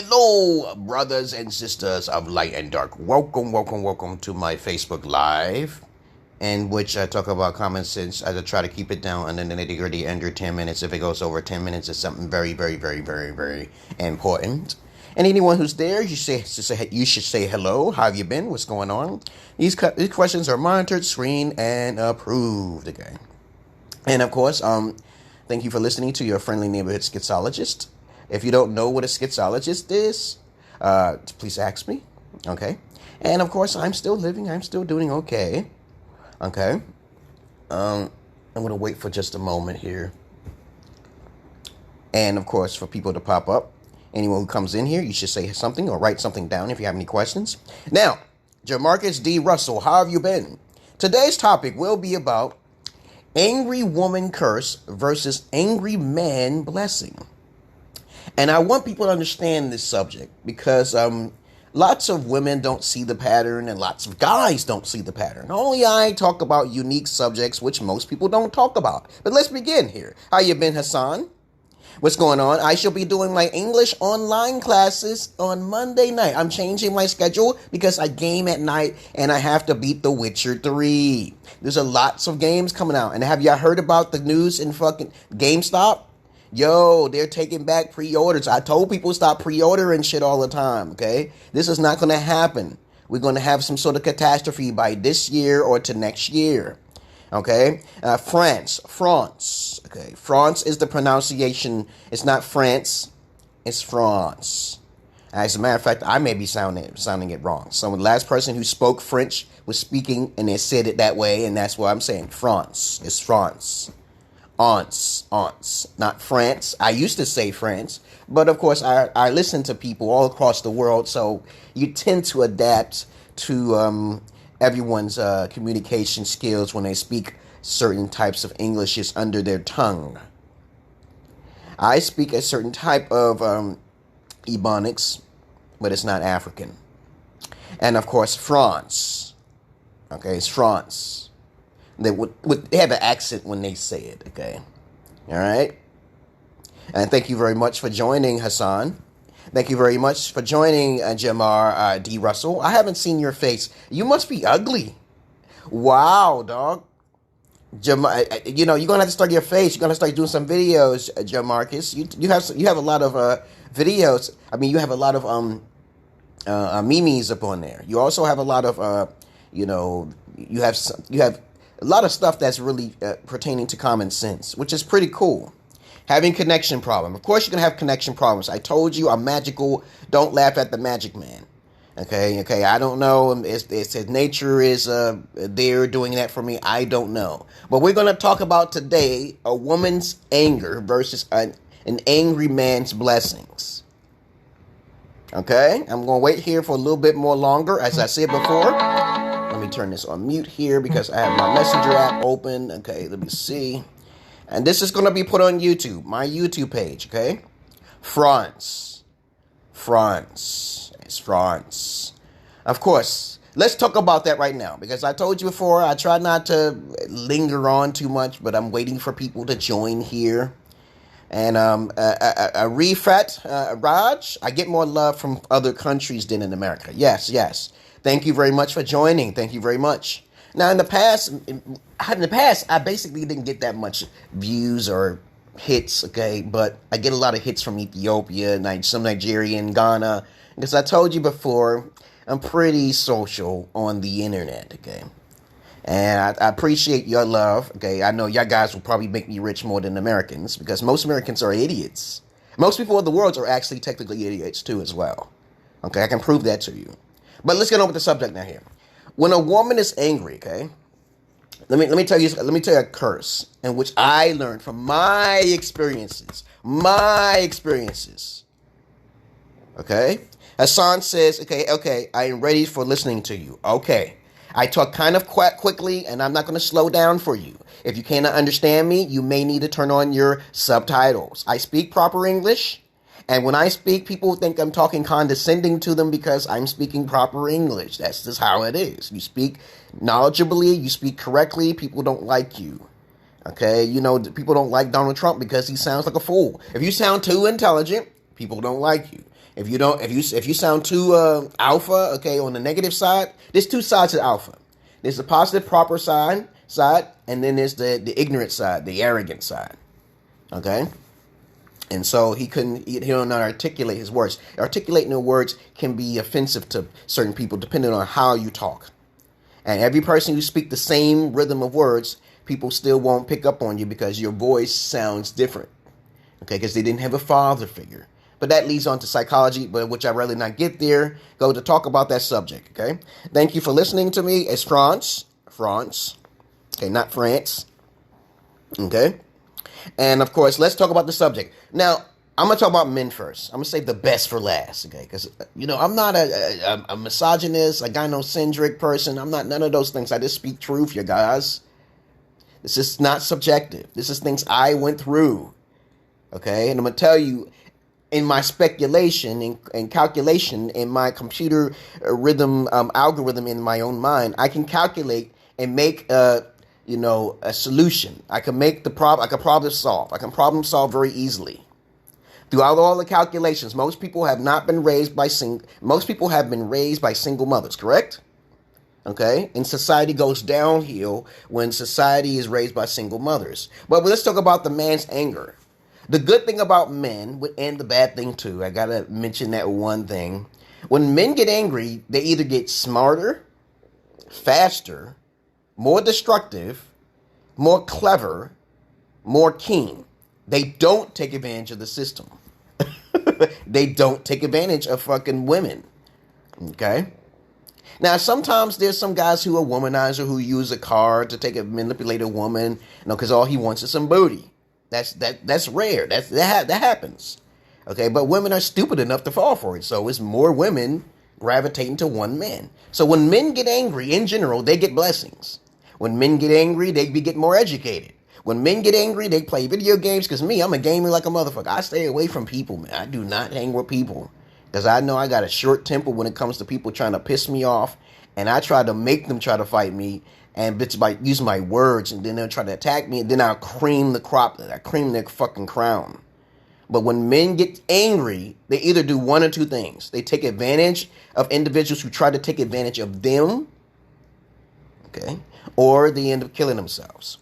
Hello, brothers and sisters of light and dark. Welcome to my Facebook Live, in which I talk about common sense. I try to keep it down under the nitty-gritty under 10 minutes. If it goes over 10 minutes, it's something very, very, very, very, very important. And anyone who's there, you should say hello. How have you been? What's going on? These questions are monitored, screened, and approved. Okay. And of course, thank you for listening to your friendly neighborhood Sexologist. If you don't know what a Sexologist is, please ask me. Okay. And of course, I'm still living. I'm still doing okay. Okay. I'm going to wait for just a moment here. And of course, for people to pop up. Anyone who comes in here, you should say something or write something down if you have any questions. Now, Jamarcus D. Russell, how have you been? Today's topic will be about angry woman curse versus angry man blessing. And I want people to understand this subject because lots of women don't see the pattern and lots of guys don't see the pattern. Only I talk about unique subjects which most people don't talk about. But let's begin here. How you been, Hassan? What's going on? I shall be doing my English online classes on Monday night. I'm changing my schedule because I game at night and I have to beat The Witcher 3. There's a lots of games coming out. And have y'all heard about the news in fucking GameStop? Yo, they're taking back pre-orders. I told people stop pre-ordering shit all the time, okay? This is not going to happen. We're going to have some sort of catastrophe by this year or to next year, okay? France. Okay, France is the pronunciation. It's not France. It's France. As a matter of fact, I may be sounding it wrong. So the last person who spoke French was speaking and they said it that way, and that's what I'm saying. France. It's France. Aunts, not France. I used to say France, but of course I listen to people all across the world, so you tend to adapt to everyone's communication skills when they speak certain types of Englishes under their tongue. I speak a certain type of Ebonics, but it's not African. And of course, France. Okay, it's France. They have an accent when they say it, okay? All right? And thank you very much for joining, Hassan. Thank you very much for joining, Jamar D. Russell. I haven't seen your face. You must be ugly. Wow, dog. Jamar, you're going to have to start your face. You're going to start doing some videos, Jamarcus. You have a lot of videos. I mean, you have a lot of memes up on there. You also have a lot of, you have a lot of stuff that's really pertaining to common sense, which is pretty cool. Having connection problem. Of course, you're going to have connection problems. I told you I'm magical. Don't laugh at the magic man. Okay. I don't know if his nature is there doing that for me. I don't know. But we're going to talk about today a woman's anger versus an angry man's blessings. Okay? I'm going to wait here for a little bit more longer, as I said before. Let me turn this on mute here because I have my Messenger app open. Okay, let me see. And this is going to be put on YouTube, my YouTube page, okay? France. It's France. Of course, let's talk about that right now because I told you before, I try not to linger on too much, but I'm waiting for people to join here. And Rifat, Raj, I get more love from other countries than in America. Yes. Thank you very much for joining. Thank you very much. Now, in the past, I basically didn't get that much views or hits, okay? But I get a lot of hits from Ethiopia, some Nigerian, Ghana. Because I told you before, I'm pretty social on the internet, okay? And I appreciate your love, okay? I know y'all guys will probably make me rich more than Americans because most Americans are idiots. Most people in the world are actually technically idiots too as well. Okay, I can prove that to you. But let's get on with the subject now here. When a woman is angry, okay, let me tell you a curse in which I learned from my experiences. Okay? Hassan says, okay, I am ready for listening to you. Okay. I talk kind of quickly, and I'm not going to slow down for you. If you cannot understand me, you may need to turn on your subtitles. I speak proper English. And when I speak, people think I'm talking condescending to them because I'm speaking proper English. That's just how it is. You speak knowledgeably, you speak correctly, people don't like you. Okay, people don't like Donald Trump because he sounds like a fool. If you sound too intelligent, people don't like you. If you sound too alpha, okay, on the negative side, there's two sides of alpha. There's the positive, proper side, and then there's the ignorant side, the arrogant side. Okay? And so he don't know how to articulate his words. Articulating the words can be offensive to certain people depending on how you talk. And every person who speaks the same rhythm of words, people still won't pick up on you because your voice sounds different. Okay, because they didn't have a father figure. But that leads on to psychology, but which I'd rather not get there. Go to talk about that subject, okay? Thank you for listening to me. It's France. Okay, not France. Okay? And, of course, let's talk about the subject. Now, I'm going to talk about men first. I'm going to save the best for last, okay? Because, I'm not a misogynist, a gynocentric person. I'm not none of those things. I just speak truth, you guys. This is not subjective. This is things I went through, okay? And I'm going to tell you, in my speculation and calculation, in my computer rhythm algorithm in my own mind, I can calculate and make a solution. I can make the problem. I can problem solve. I can problem solve very easily. Throughout all the calculations, most people have been raised by single mothers, correct? Okay, and society goes downhill when society is raised by single mothers. But let's talk about the man's anger. The good thing about men, and the bad thing too, I gotta mention that one thing. When men get angry, they either get smarter, faster, more destructive, more clever, more keen. They don't take advantage of the system. They don't take advantage of fucking women. Okay? Now, sometimes there's some guys who are womanizer who use a card to manipulate a woman, because all he wants is some booty. That's rare. That happens. Okay, but women are stupid enough to fall for it. So it's more women gravitating to one man. So when men get angry, in general, they get blessings. When men get angry, they get more educated. When men get angry, they play video games. Because I'm a gamer like a motherfucker. I stay away from people, man. I do not hang with people. Because I know I got a short temper when it comes to people trying to piss me off. And I try to make them try to fight me. And it's by using my words, and then they'll try to attack me, and then I'll cream the crop. I cream their fucking crown. But when men get angry, they either do one or two things. They take advantage of individuals who try to take advantage of them, okay, or they end up killing themselves.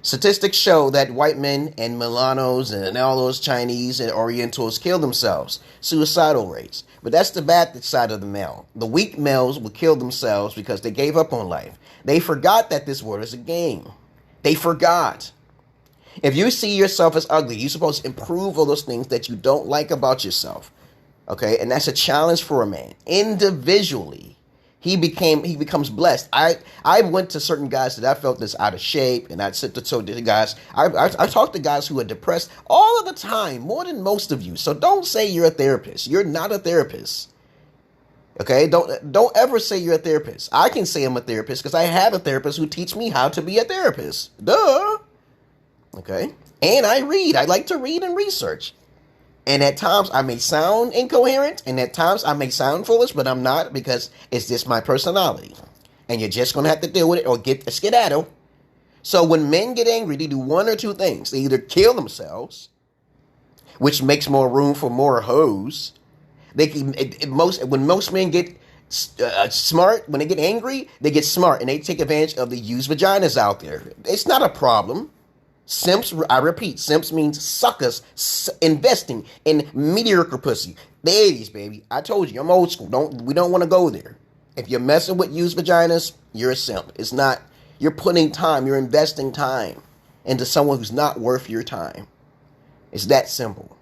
Statistics show that white men and Milanos and all those Chinese and Orientals kill themselves. Suicidal rates. But that's the bad side of the male. The weak males will kill themselves because they gave up on life. They forgot that this world is a game. They forgot. If you see yourself as ugly, you're supposed to improve all those things that you don't like about yourself. Okay? And that's a challenge for a man. Individually, he becomes blessed. I went to certain guys that I felt that's out of shape, and I said to the guys, I talked to guys who are depressed all of the time, more than most of you. So don't say you're a therapist. You're not a therapist. Okay, don't ever say you're a therapist. I can say I'm a therapist because I have a therapist who teach me how to be a therapist. Duh. Okay, and I read. I like to read and research. And at times I may sound incoherent, and at times I may sound foolish, but I'm not, because it's just my personality. And you're just going to have to deal with it or get a skedaddle. So when men get angry, they do one or two things. They either kill themselves, which makes more room for more hoes. When most men get smart, when they get angry, they get smart, and they take advantage of the used vaginas out there. It's not a problem. Simps, I repeat, simps means suckers investing in mediocre pussy. The 80s, baby. I told you, I'm old school. We don't want to go there. If you're messing with used vaginas, you're a simp. It's not, you're putting time, you're investing time into someone who's not worth your time. It's that simple.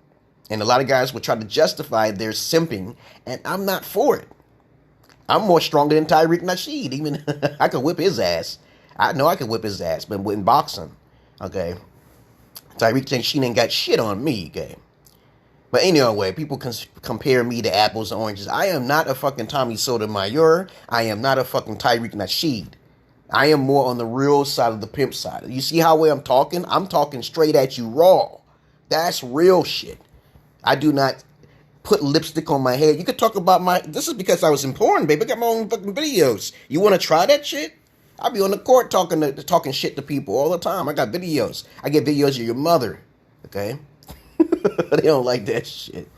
And a lot of guys will try to justify their simping, and I'm not for it. I'm more stronger than Tariq Nasheed. Even I could whip his ass. I know I could whip his ass, but in boxing. Okay, Tyreek Nasheed ain't got shit on me, okay? But anyway, people compare me to apples and oranges. I am not a fucking Tommy Sotomayor. I am not a fucking Tariq Nasheed. I am more on the real side of the pimp side. You see how way I'm talking? I'm talking straight at you raw. That's real shit. I do not put lipstick on my head. You could talk about this is because I was in porn, baby. I got my own fucking videos. You want to try that shit? I'll be on the court talking shit to people all the time. I got videos. I get videos of your mother. Okay? They don't like that shit.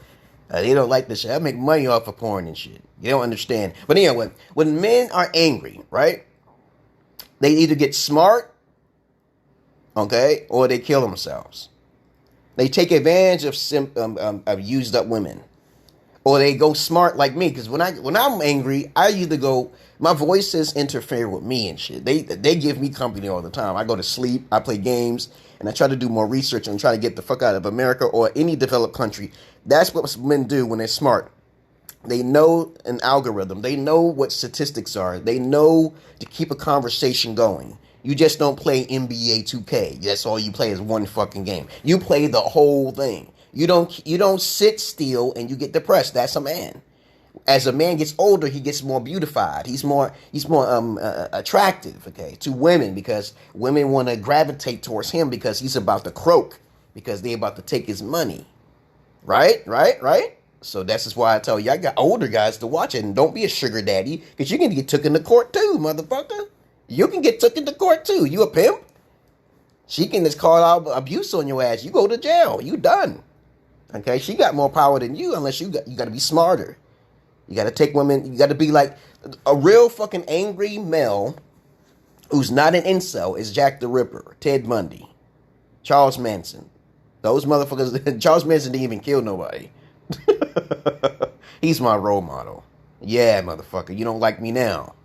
They don't like this shit. I make money off of porn and shit. You don't understand. But anyway, when men are angry, right? They either get smart, okay, or they kill themselves. They take advantage of used up women, or they go smart like me. Because when I'm angry, I either go. My voices interfere with me and shit. They give me company all the time. I go to sleep. I play games, and I try to do more research and try to get the fuck out of America or any developed country. That's what men do when they're smart. They know an algorithm. They know what statistics are. They know to keep a conversation going. You just don't play NBA 2K. That's all you play is one fucking game. You play the whole thing. You don't sit still and you get depressed. That's a man. As a man gets older, he gets more beautified. He's more attractive, okay, to women, because women want to gravitate towards him because he's about to croak, because they're about to take his money. Right? So that's just why I tell you, I got older guys to watch it, and don't be a sugar daddy, because you can get took into court too, motherfucker. You can get took into court too. You a pimp? She can just call out abuse on your ass. You go to jail. You done. Okay? She got more power than you, unless you got to be smarter. You got to take women. You got to be like a real fucking angry male who's not an incel is Jack the Ripper, Ted Bundy, Charles Manson. Those motherfuckers. Charles Manson didn't even kill nobody. He's my role model. Yeah, motherfucker. You don't like me now.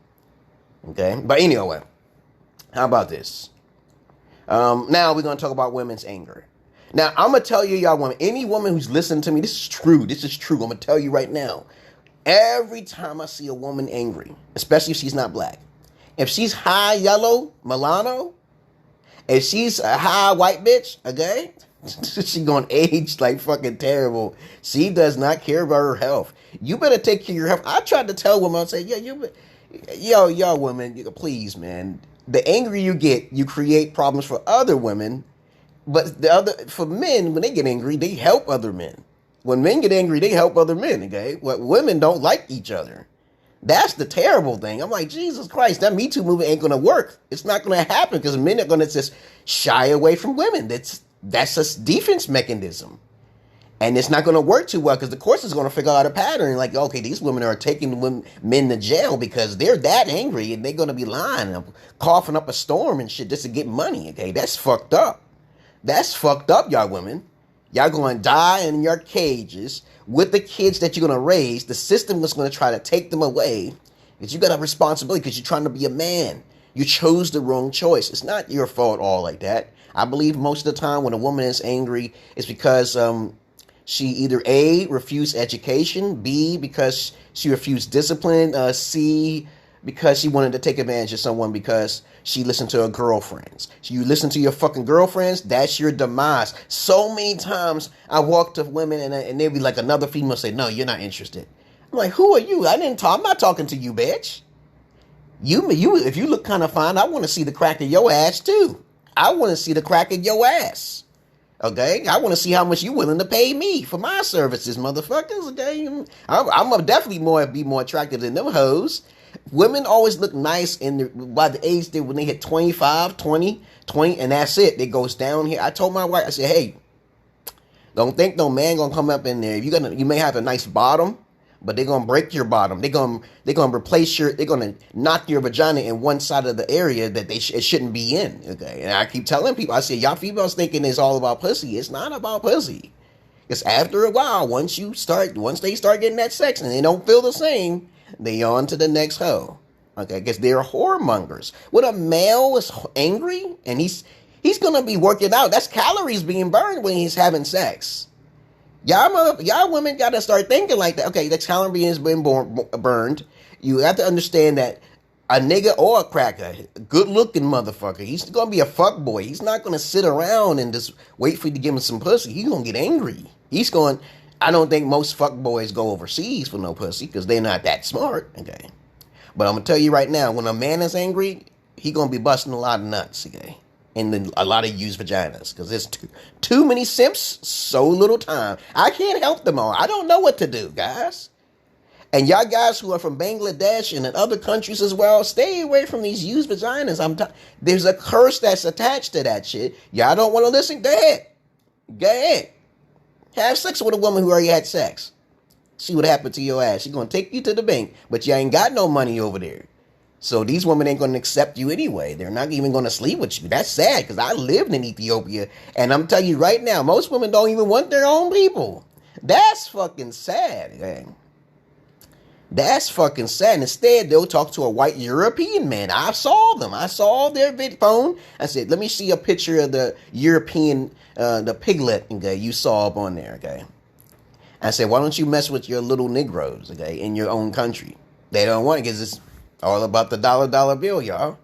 Okay? But anyway, how about this? Now we're going to talk about women's anger. Now, I'm going to tell you, y'all women, any woman who's listening to me, this is true. I'm going to tell you right now. Every time I see a woman angry, especially if she's not black, if she's high yellow, Milano, if she's a high white bitch, okay, she gonna age like fucking terrible. She does not care about her health. You better take care of your health. I tried to tell women, I say, y'all women, please, man. The angrier you get, you create problems for other women. But for men, when they get angry, they help other men. When men get angry, they help other men, okay? What women don't like each other. That's the terrible thing. I'm like, Jesus Christ, that Me Too movement ain't gonna work. It's not gonna happen because men are gonna just shy away from women. That's a defense mechanism. And it's not gonna work too well because the course is gonna figure out a pattern. Like, okay, these women are taking men to jail because they're that angry and they're gonna be lying and coughing up a storm and shit just to get money, okay? That's fucked up. That's fucked up, y'all women. Y'all going to die in your cages with the kids that you're going to raise. The system is going to try to take them away because you got a responsibility because you're trying to be a man. You chose the wrong choice. It's not your fault all like that. I believe most of the time when a woman is angry, it's because she either A, refused education, B, because she refused discipline, C, because she wanted to take advantage of someone because she listened to her girlfriends. So you listen to your fucking girlfriends, that's your demise. So many times I walk to women and they'll be like, another female say, no, you're not interested. I'm like, who are you? I'm not talking to you, bitch. You, if you look kind of fine, I want to see the crack of your ass too. I want to see the crack of your ass. Okay? I want to see how much you willing to pay me for my services, motherfuckers. Okay? I'm definitely be more attractive than them hoes. Women always look nice by the age when they hit 25, 20, and that's it. It goes down here. I told my wife, I said, hey, don't think no man gonna come up in there. You may have a nice bottom, but they're gonna break your bottom. They're gonna they're gonna knock your vagina in one side of the area that it shouldn't be in. Okay, and I keep telling people, I say, y'all females thinking it's all about pussy. It's not about pussy. Because after a while, once they start getting that sex and they don't feel the same, they on to the next hoe. Okay, because they're whoremongers. When a male is angry and he's gonna be working out, that's calories being burned when he's having sex. Y'all women gotta start thinking like that. Okay, the calorie has been burned. You have to understand that a nigga or a cracker, good looking motherfucker, he's gonna be a fuck boy. He's not gonna sit around and just wait for you to give him some pussy. He's gonna get angry. I don't think most fuck boys go overseas for no pussy because they're not that smart. Okay, but I'm gonna tell you right now, when a man is angry, he gonna be busting a lot of nuts. Okay, and then a lot of used vaginas because there's too many simps, so little time. I can't help them all. I don't know what to do, guys. And y'all guys who are from Bangladesh and in other countries as well, stay away from these used vaginas. There's a curse that's attached to that shit. Y'all don't want to listen? Go ahead. Have sex with a woman who already had sex. See what happened to your ass. She's going to take you to the bank, but you ain't got no money over there. So these women ain't going to accept you anyway. They're not even going to sleep with you. That's sad, because I lived in Ethiopia, and I'm telling you right now, most women don't even want their own people. That's fucking sad, gang. That's fucking sad. Instead, they'll talk to a white European man. I saw them. I saw their phone. I said, let me see a picture of the European, the piglet, okay, you saw up on there, okay? I said, why don't you mess with your little Negroes, okay, in your own country? They don't want it because it's all about the dollar bill, y'all.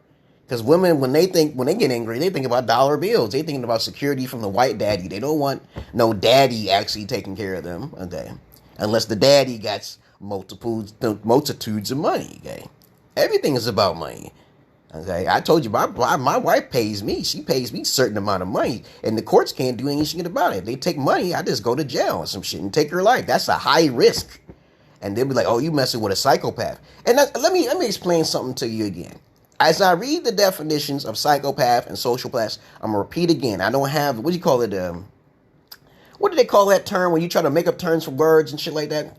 Because women, when they get angry, they think about dollar bills. They thinking about security from the white daddy. They don't want no daddy actually taking care of them, okay? Unless the daddy got multitudes of money, okay? Everything is about money. Okay, I told you, my wife pays me. She pays me a certain amount of money, and the courts can't do anything about it. If they take money, I just go to jail or some shit and take her life. That's a high risk. And they'll be like, "Oh, you messing with a psychopath." And let me explain something to you again. As I read the definitions of psychopath and sociopath, I'm gonna repeat again. I don't have what do you call it? What do they call that term when you try to make up terms for words and shit like that?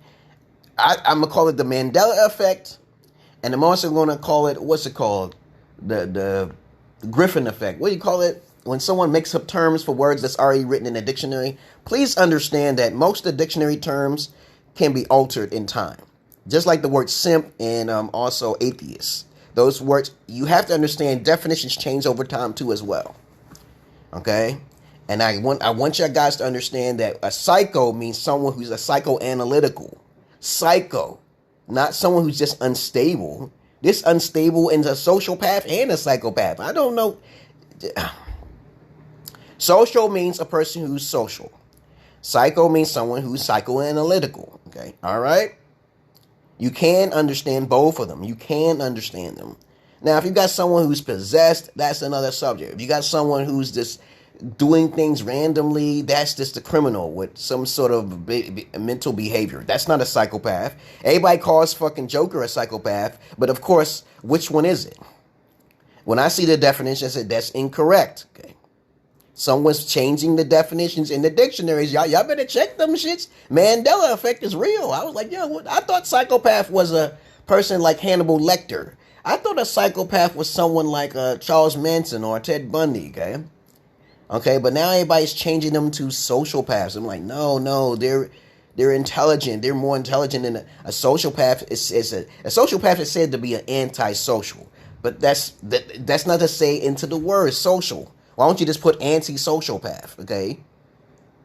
I'm gonna call it the Mandela effect, and I'm also gonna call it what's it called? The Griffin effect. What do you call it? When someone makes up terms for words that's already written in a dictionary, please understand that most of the dictionary terms can be altered in time. Just like the word simp and also atheist. Those words, you have to understand definitions change over time too as well. Okay? And I want you guys to understand that a psycho means someone who's a psychoanalytical. Psycho. Not someone who's just unstable. This unstable is a sociopath and a psychopath. I don't know. Social means a person who's social. Psycho means someone who's psychoanalytical. Okay, all right? You can understand both of them. You can understand them. Now, if you got someone who's possessed, that's another subject. If you got someone who's just doing things randomly, that's just a criminal with some sort of mental behavior. That's not a psychopath. Everybody calls fucking Joker a psychopath, but of course, which one is it? When I see the definition, I said that's incorrect. Okay, someone's changing the definitions in the dictionaries. Y'all better check them shits. Mandela effect is real. I was like, I thought psychopath was a person like Hannibal Lecter. I thought a psychopath was someone like Charles Manson or Ted Bundy. Okay, but now everybody's changing them to sociopaths. I'm like, no, they're intelligent. They're more intelligent than a sociopath. A sociopath is said to be an antisocial, but that's not to say into the word social. Why don't you just put anti-sociopath? Okay,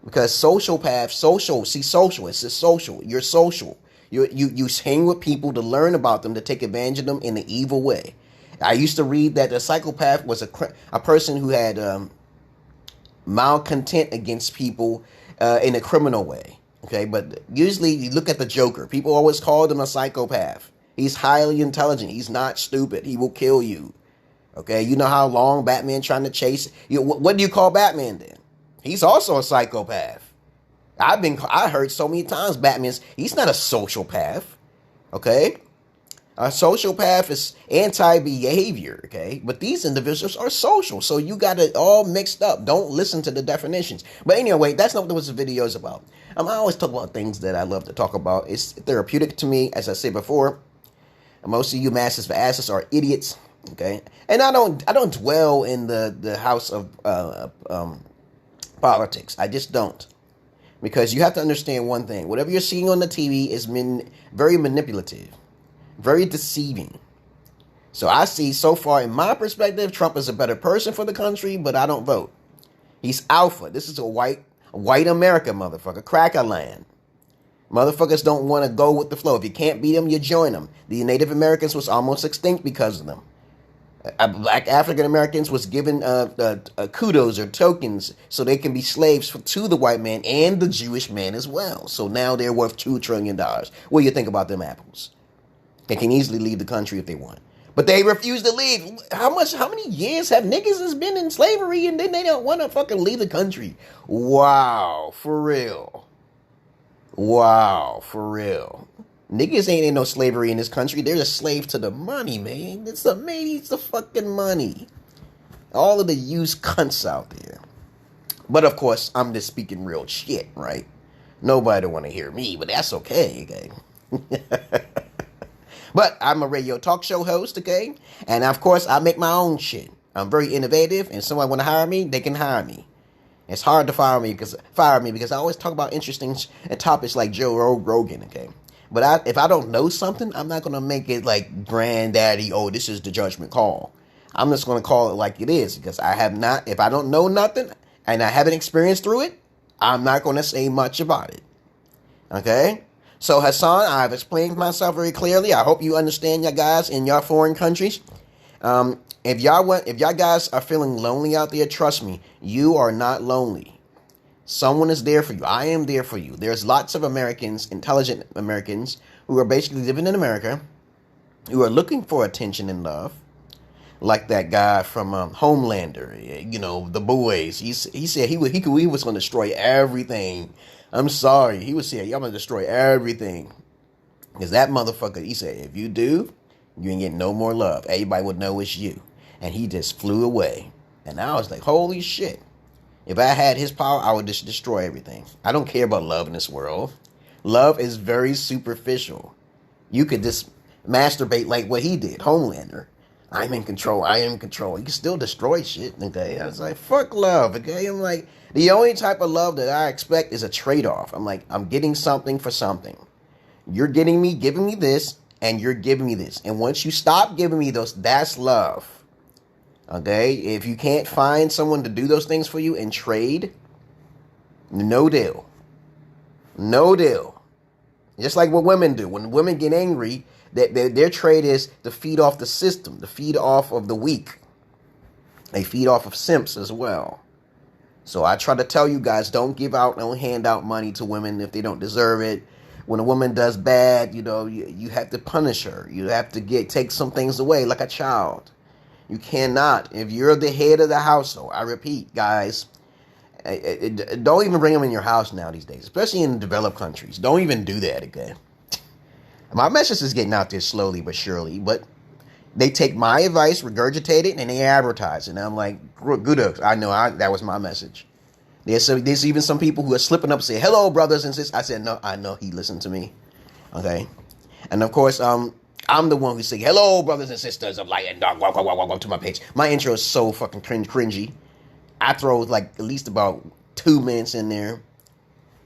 because sociopath, social. It's just social. You're social. You hang with people to learn about them, to take advantage of them in an evil way. I used to read that a psychopath was a person who had malcontent against people in a criminal way. Okay, but usually you look at the Joker. People always called him a psychopath. He's highly intelligent. He's not stupid. He will kill you. Okay, you know how long Batman trying to chase you. What do you call Batman then? He's also a psychopath. I heard so many times he's not a sociopath. Okay, a sociopath is anti-behavior. Okay, but these individuals are social, so you got it all mixed up. Don't listen to the definitions. But anyway, that's not what this video is about. I always talk about things that I love to talk about. It's therapeutic to me, as I said before. Most of you masters for asses are idiots. Okay, and I don't dwell in the house of politics. I just don't, because you have to understand one thing: whatever you're seeing on the TV is very manipulative, very deceiving. So I see, so far in my perspective, Trump is a better person for the country, but I don't vote. He's alpha. This is a white America, motherfucker, cracker land. Motherfuckers don't want to go with the flow. If you can't beat them, you join them. The Native Americans was almost extinct because of them. Black African Americans was given kudos or tokens so they can be slaves to the white man and the Jewish man as well. So now they're worth $2 trillion. What do you think about them apples? They can easily leave the country if they want. But they refuse to leave. How many years have niggas has been in slavery and then they don't want to fucking leave the country? Wow, for real. Wow, for real. Niggas ain't in no slavery in this country. They're a slave to the money, man. It's the fucking money. All of the used cunts out there. But of course, I'm just speaking real shit, right? Nobody want to hear me, but that's okay, okay? But I'm a radio talk show host, okay? And of course, I make my own shit. I'm very innovative, and someone want to hire me, they can hire me. It's hard to fire me because I always talk about interesting topics like Joe Rogan, okay? But if I don't know something, I'm not going to make it like granddaddy, oh, this is the judgment call. I'm just going to call it like it is because if I don't know nothing and I haven't experienced through it, I'm not going to say much about it. Okay? So Hassan, I've explained myself very clearly. I hope you understand, you guys, in your foreign countries. If y'all guys are feeling lonely out there, trust me, you are not lonely. Someone is there for you. I am there for you. There's lots of Americans, intelligent Americans, who are basically living in America, who are looking for attention and love. Like that guy from Homelander, you know, The Boys. He said he was going to destroy everything. I'm sorry. He was saying, I'm going to destroy everything. Because that motherfucker, he said, if you do, you ain't getting no more love. Everybody would know it's you. And he just flew away. And I was like, holy shit. If I had his power, I would just destroy everything. I don't care about love in this world. Love is very superficial. You could just masturbate like what he did, Homelander. I'm in control. I am in control. You can still destroy shit, okay? I was like, fuck love, okay? I'm like, the only type of love that I expect is a trade-off. I'm like, I'm getting something for something. You're giving me this, and you're giving me this. And once you stop giving me those, that's love. Okay? If you can't find someone to do those things for you and trade, no deal. No deal. Just like what women do. When women get angry, their trade is to feed off the system, to feed off of the weak. They feed off of simps as well. So I try to tell you guys, don't hand out money to women if they don't deserve it. When a woman does bad, you know, you have to punish her. You have to take some things away like a child. You cannot. If you're the head of the household, I repeat, guys, don't even bring them in your house now these days, especially in developed countries. Don't even do that again. My message is getting out there slowly but surely, but they take my advice, regurgitate it, and they advertise it. And I'm like, good. I know that was my message. There's even some people who are slipping up and say, hello, brothers and sisters. I said, no, I know he listened to me. Okay. And of course, I'm the one who say, hello, brothers and sisters of light and dark. Welcome to my page. My intro is so fucking cringy. I throw like at least about 2 minutes in there.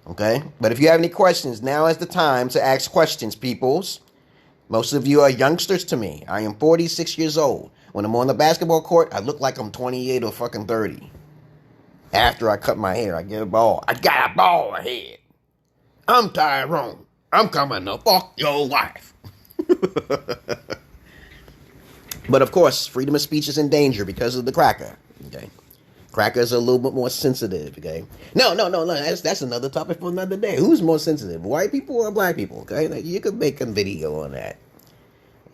Okay? But if you have any questions, now is the time to ask questions, peoples. Most of you are youngsters to me. I am 46 years old. When I'm on the basketball court, I look like I'm 28 or fucking 30. After I cut my hair, I get a ball. I got a ball ahead. I'm Tyrone. I'm coming to fuck your wife. But of course, freedom of speech is in danger because of the cracker. Okay? Crackers are a little bit more sensitive, okay? No. That's another topic for another day. Who's more sensitive, white people or black people, okay? Like, you could make a video on that.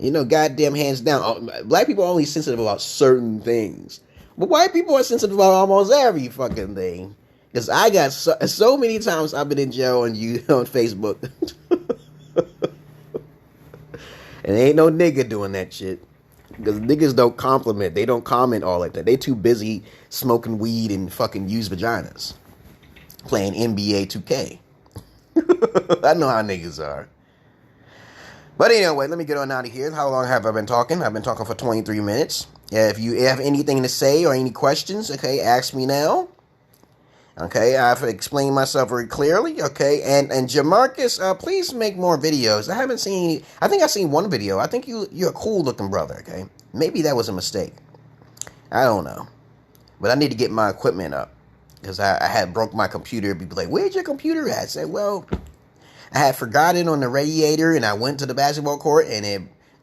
You know, goddamn hands down. Black people are only sensitive about certain things. But white people are sensitive about almost every fucking thing. Because I got so many times I've been in jail on Facebook. And ain't no nigga doing that shit. Because niggas don't compliment. They don't comment all like that. They too busy smoking weed and fucking use vaginas. Playing NBA 2K. I know how niggas are. But anyway, let me get on out of here. How long have I been talking? I've been talking for 23 minutes. If you have anything to say or any questions, okay, ask me now. Okay, I've explained myself very clearly, okay, and Jamarcus, please make more videos. I think I've seen one video. I think you're a cool looking brother, okay? Maybe that was a mistake. I don't know. But I need to get my equipment up, because I had broke my computer. People like, where's your computer at? I said, well, I had forgotten on the radiator, and I went to the basketball court, and it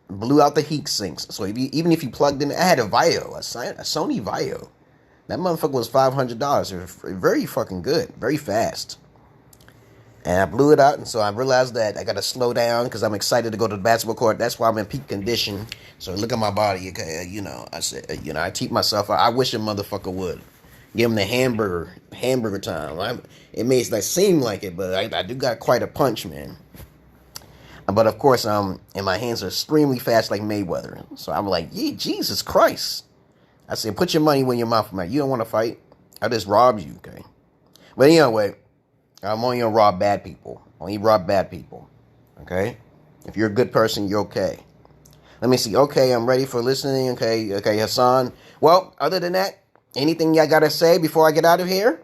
blew out the heat sinks. So even if you plugged in, I had a Sony Vaio. That motherfucker was $500. It was very fucking good. Very fast. And I blew it out. And so I realized that I got to slow down because I'm excited to go to the basketball court. That's why I'm in peak condition. So look at my body. Okay, I said, I keep myself. I wish a motherfucker would. Give him the hamburger time. It may seem like it, but I do got quite a punch, man. But of course, and my hands are extremely fast like Mayweather. So I'm like, yeah, Jesus Christ. I said, put your money where your mouth is. You don't want to fight. I just robbed you, okay? But anyway, I'm only gonna rob bad people. Only rob bad people. Okay? If you're a good person, you're okay. Let me see. Okay, I'm ready for listening. Okay, Hassan. Well, other than that, anything y'all gotta say before I get out of here?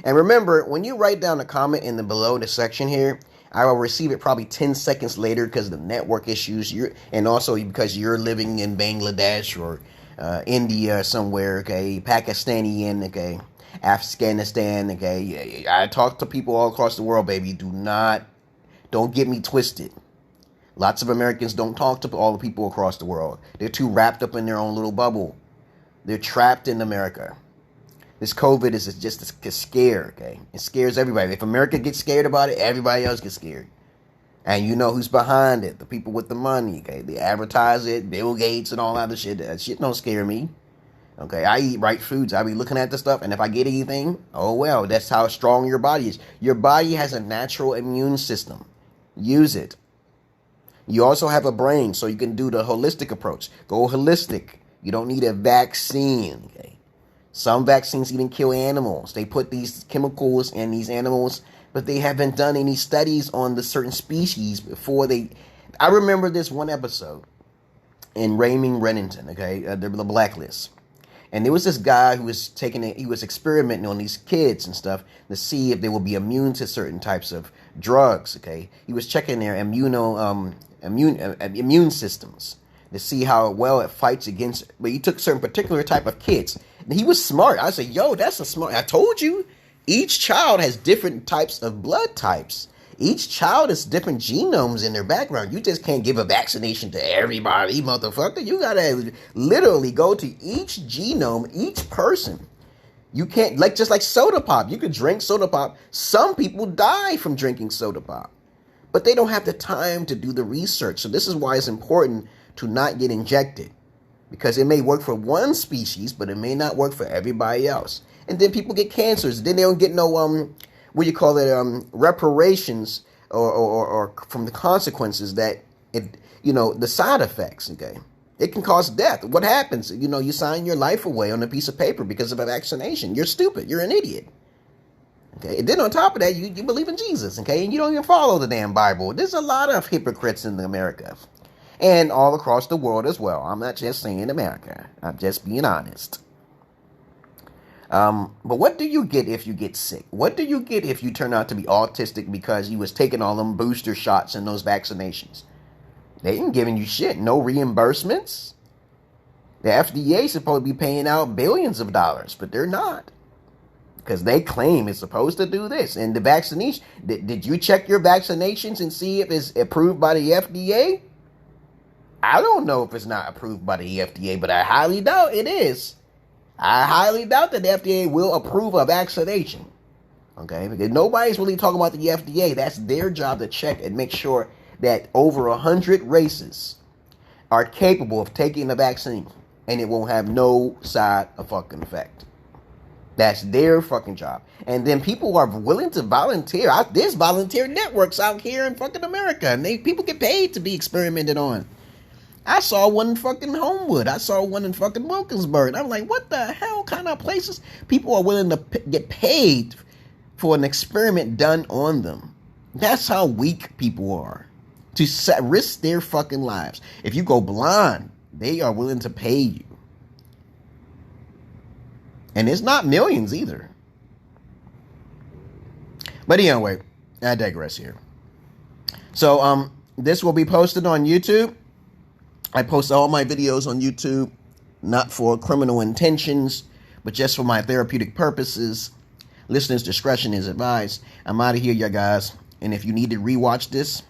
And remember, when you write down a comment in the below the section here, I will receive it probably 10 seconds later because of the network issues. And also because you're living in Bangladesh or India somewhere, okay, Pakistani, okay, Afghanistan, okay. I talk to people all across the world, baby. Don't get me twisted. Lots of Americans don't talk to all the people across the world. They're too wrapped up in their own little bubble. They're trapped in America. This COVID is just a scare, okay? It scares everybody. If America gets scared about it, everybody else gets scared. And you know who's behind it. The people with the money, okay? They advertise it, Bill Gates and all that other shit. That shit don't scare me. Okay, I eat right foods. I be looking at the stuff, and if I get anything, oh well, that's how strong your body is. Your body has a natural immune system. Use it. You also have a brain, so you can do the holistic approach. Go holistic. You don't need a vaccine, okay? Some vaccines even kill animals. They put these chemicals in these animals, but they haven't done any studies on the certain species before they... I remember this one episode in Raymond Reddington, okay, the Blacklist. And there was this guy who was he was experimenting on these kids and stuff to see if they would be immune to certain types of drugs, okay? He was checking their immune systems to see how well it fights against, but he took certain particular type of kids. And he was smart. I said, yo, that's a smart, I told you, each child has different types of blood types. Each child has different genomes in their background. You just can't give a vaccination to everybody, motherfucker. You gotta literally go to each genome, each person. You can't, just like soda pop. You could drink soda pop. Some people die from drinking soda pop, but they don't have the time to do the research. So this is why it's important to not get injected, because it may work for one species, but it may not work for everybody else. And then people get cancers. Then they don't get no reparations or from the consequences that the side effects. Okay, it can cause death. What happens? You sign your life away on a piece of paper because of a vaccination. You're stupid. You're an idiot. Okay, and then on top of that, you believe in Jesus. Okay, and you don't even follow the damn Bible. There's a lot of hypocrites in America. And all across the world as well. I'm not just saying America. I'm just being honest. But what do you get if you get sick? What do you get if you turn out to be autistic because you was taking all them booster shots and those vaccinations? They ain't giving you shit. No reimbursements. The FDA is supposed to be paying out billions of dollars, but they're not. Because they claim it's supposed to do this. And the vaccination, did you check your vaccinations and see if it's approved by the FDA? I don't know if it's not approved by the FDA, but I highly doubt it is. I highly doubt that the FDA will approve a vaccination. Okay? Because nobody's really talking about the FDA. That's their job to check and make sure that over 100 races are capable of taking the vaccine. And it won't have no side fucking effect. That's their fucking job. And then people are willing to volunteer. There's volunteer networks out here in fucking America. And people get paid to be experimented on. I saw one in fucking Homewood. I saw one in fucking Wilkinsburg. I'm like, what the hell kind of places? People are willing to get paid for an experiment done on them. That's how weak people are. To risk their fucking lives. If you go blind, they are willing to pay you. And it's not millions either. But anyway, I digress here. So, this will be posted on YouTube. I post all my videos on YouTube, not for criminal intentions, but just for my therapeutic purposes. Listeners' discretion is advised. I'm out of here, you guys. And if you need to rewatch this,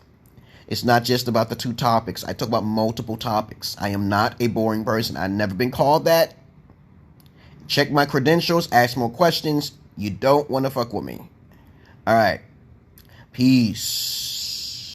it's not just about the two topics. I talk about multiple topics. I am not a boring person. I've never been called that. Check my credentials. Ask more questions. You don't want to fuck with me. All right. Peace.